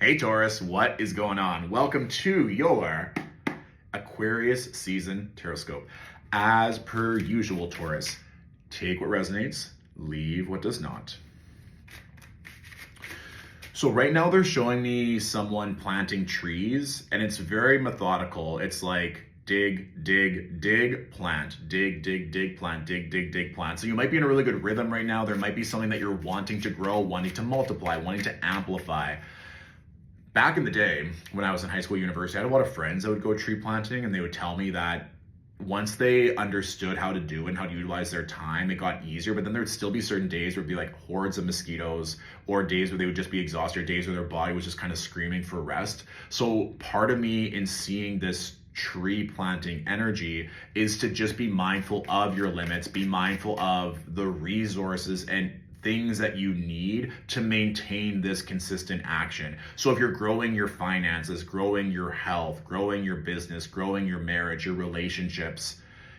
Hey Taurus, what is going on? Welcome to your Aquarius Szn Tarotscope. As per usual, Taurus, take what resonates, leave what does not. So right now they're showing me someone planting trees, and it's very methodical. It's like dig, dig, dig, plant, dig, dig, dig, plant, dig, dig, dig, plant. So you might be in a really good rhythm right now. There might be something that you're wanting to grow, wanting to multiply, wanting to amplify. Back in the day, when I was in high school, university, I had a lot of friends that would go tree planting, and they would tell me that once they understood how to do and how to utilize their time, it got easier. But then there would still be certain days where it'd be like hordes of mosquitoes, or days where they would just be exhausted, or days where their body was just kind of screaming for rest. So part of me in seeing this tree planting energy is to just be mindful of your limits, be mindful of the resources and things that you need to maintain this consistent action. So if you're growing your finances, growing your health, growing your business, growing your marriage, your relationships,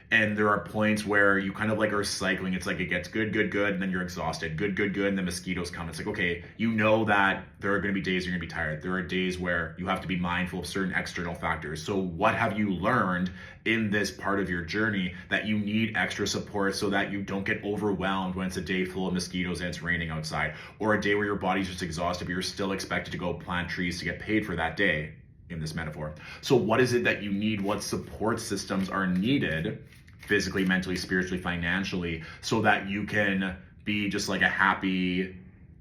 and there are points where you kind of like are cycling. It's like it gets good, good, good, and then you're exhausted. Good, good, good, and the mosquitoes come. It's like, okay, you know that there are going to be days you're going to be tired. There are days where you have to be mindful of certain external factors. So what have you learned in this part of your journey that you need extra support so that you don't get overwhelmed when it's a day full of mosquitoes and it's raining outside, or a day where your body's just exhausted, but you're still expected to go plant trees to get paid for that day, in this metaphor. So what is it that you need? What support systems are needed physically, mentally, spiritually, financially, so that you can be just like a happy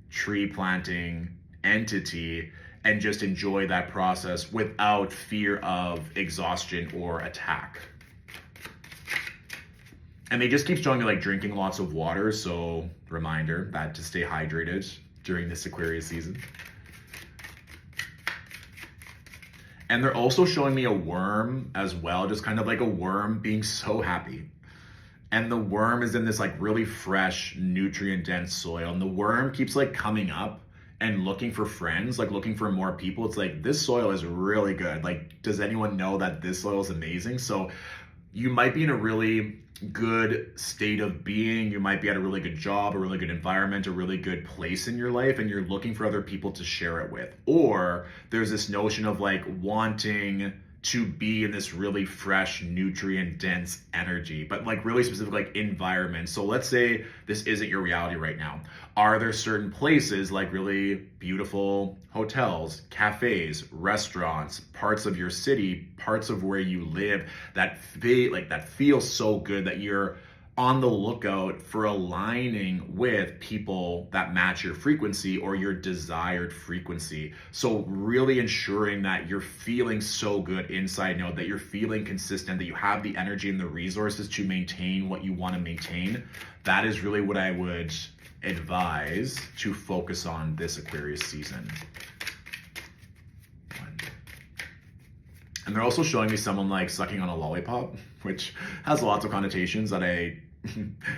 tree planting entity and just enjoy that process without fear of exhaustion or attack? And they just keep showing me like drinking lots of water. So reminder that to stay hydrated during this Aquarius season. And they're also showing me a worm as well, just kind of like a worm being so happy. And the worm is in this like really fresh, nutrient-dense soil. And the worm keeps like coming up and looking for friends, like looking for more people. It's like, this soil is really good. Like, does anyone know that this soil is amazing? So you might be in a really good state of being. You might be at a really good job, a really good environment, a really good place in your life, and you're looking for other people to share it with. Or there's this notion of like wanting to be in this really fresh, nutrient dense energy, but like really specific like environment. So let's say this isn't your reality right now. Are there certain places like really beautiful hotels, cafes, restaurants, parts of your city, parts of where you live that feel so good that you're on the lookout for aligning with people that match your frequency or your desired frequency? So really ensuring that you're feeling so good inside out, that you're feeling consistent, that you have the energy and the resources to maintain what you want to maintain. That is really what I would advise to focus on this Aquarius season. And they're also showing me someone like sucking on a lollipop, which has lots of connotations that I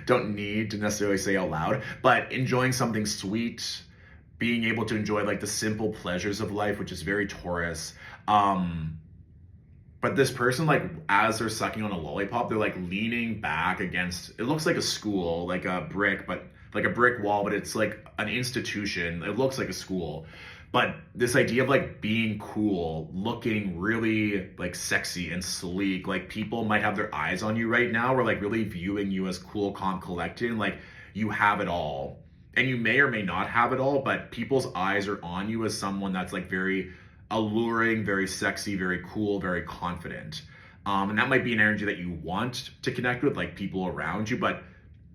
don't need to necessarily say out loud, but enjoying something sweet, being able to enjoy like the simple pleasures of life, which is very Taurus. But this person, like as they're sucking on a lollipop, they're like leaning back against, it looks like a school, like a brick, but like a brick wall, but it's like an institution. It looks like a school. But this idea of like being cool, looking really like sexy and sleek, like people might have their eyes on you right now, or like really viewing you as cool, calm, collected, and like you have it all. And you may or may not have it all, but people's eyes are on you as someone that's like very alluring, very sexy, very cool, very confident. And that might be an energy that you want to connect with, like people around you, but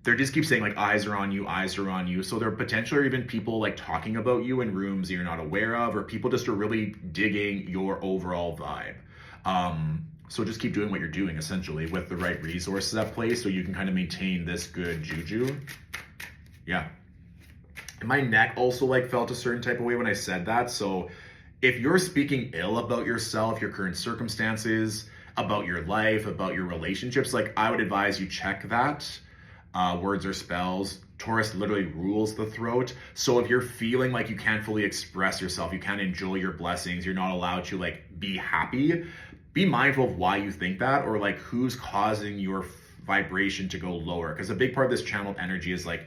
they just keep saying like eyes are on you, eyes are on you. So there potentially are even people like talking about you in rooms you're not aware of, or people just are really digging your overall vibe. So just keep doing what you're doing essentially with the right resources at play so you can kind of maintain this good juju. Yeah. And my neck also like felt a certain type of way when I said that. So if you're speaking ill about yourself, your current circumstances, about your life, about your relationships, like I would advise you check that. Words or spells. Taurus literally rules the throat. So if you're feeling like you can't fully express yourself, you can't enjoy your blessings, you're not allowed to like be happy, be mindful of why you think that, or like who's causing your vibration to go lower. Because a big part of this channeled energy is like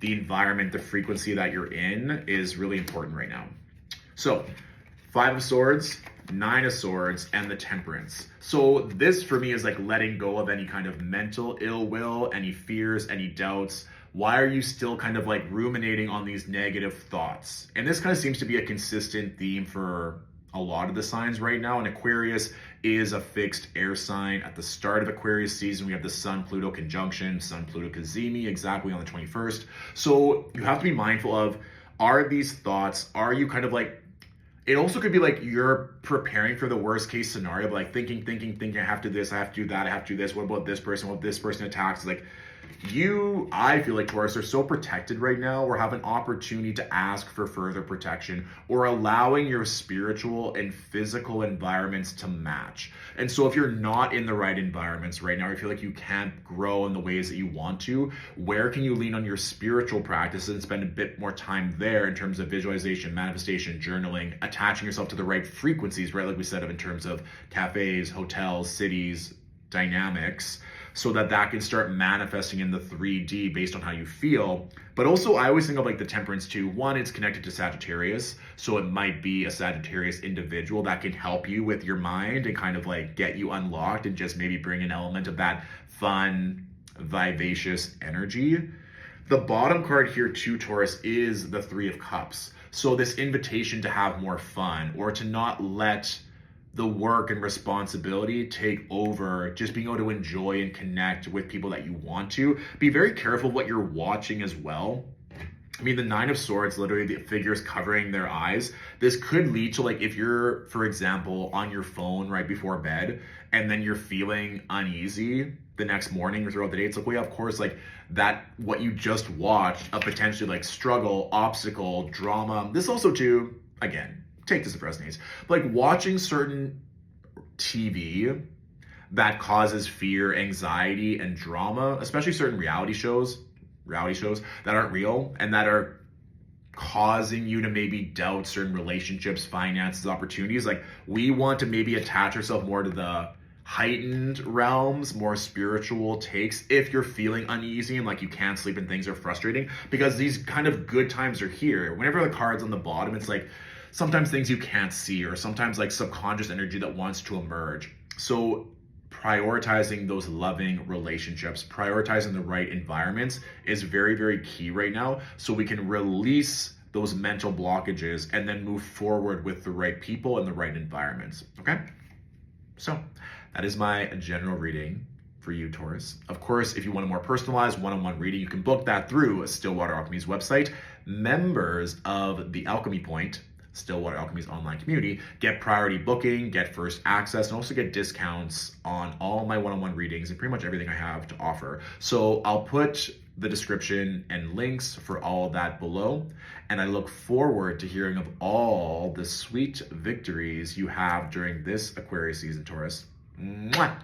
the environment, the frequency that you're in is really important right now. So Five of Swords, Nine of Swords, and the Temperance. So this for me is like letting go of any kind of mental ill will, any fears, any doubts. Why are you still kind of like ruminating on these negative thoughts? And this kind of seems to be a consistent theme for a lot of the signs right now. And Aquarius is a fixed air sign. At the start of Aquarius season, we have the Sun-Pluto conjunction, Sun-Pluto cazimi exactly on the 21st. So you have to be mindful of, are these thoughts, are you kind of like, it also could be like you're preparing for the worst case scenario, but like thinking, I have to do this, I have to do that, I have to do this, what about this person, what this person attacks, like I feel like Taurus are so protected right now, or have an opportunity to ask for further protection, or allowing your spiritual and physical environments to match. And so if you're not in the right environments right now, or you feel like you can't grow in the ways that you want to, where can you lean on your spiritual practices and spend a bit more time there in terms of visualization, manifestation, journaling, attaching yourself to the right frequencies, right? Like we said, in terms of cafes, hotels, cities, dynamics, so that can start manifesting in the 3D based on how you feel. But also, I always think of like the Temperance too. One, it's connected to Sagittarius, so it might be a Sagittarius individual that can help you with your mind and kind of like get you unlocked and just maybe bring an element of that fun, vivacious energy. The bottom card here too, Taurus, is the Three of Cups. So this invitation to have more fun, or to not let the work and responsibility take over, just being able to enjoy and connect with people that you want to. Be very careful what you're watching as well. I mean, the Nine of Swords, literally the figures covering their eyes. This could lead to, like, if you're, for example, on your phone right before bed, and then you're feeling uneasy the next morning or throughout the day, it's like, well, yeah, of course, like that, what you just watched, a potentially like struggle, obstacle, drama. This also too, again, take this if it resonates, but like watching certain TV that causes fear, anxiety, and drama, especially certain reality shows that aren't real and that are causing you to maybe doubt certain relationships, finances, opportunities. Like, we want to maybe attach ourselves more to the heightened realms, more spiritual takes, if you're feeling uneasy and like you can't sleep and things are frustrating, because these kind of good times are here. Whenever the card's on the bottom, it's like sometimes things you can't see, or sometimes like subconscious energy that wants to emerge. So prioritizing those loving relationships, prioritizing the right environments is very, very key right now, so we can release those mental blockages and then move forward with the right people and the right environments. Okay? So that is my general reading for you, Taurus. Of course, if you want a more personalized one-on-one reading, you can book that through Stillwater Alchemy's website. Members of the Alchemy Point, Stillwater Alchemy's online community, get priority booking, get first access, and also get discounts on all my one-on-one readings and pretty much everything I have to offer. So I'll put the description and links for all of that below. And I look forward to hearing of all the sweet victories you have during this Aquarius season, Taurus. Mwah!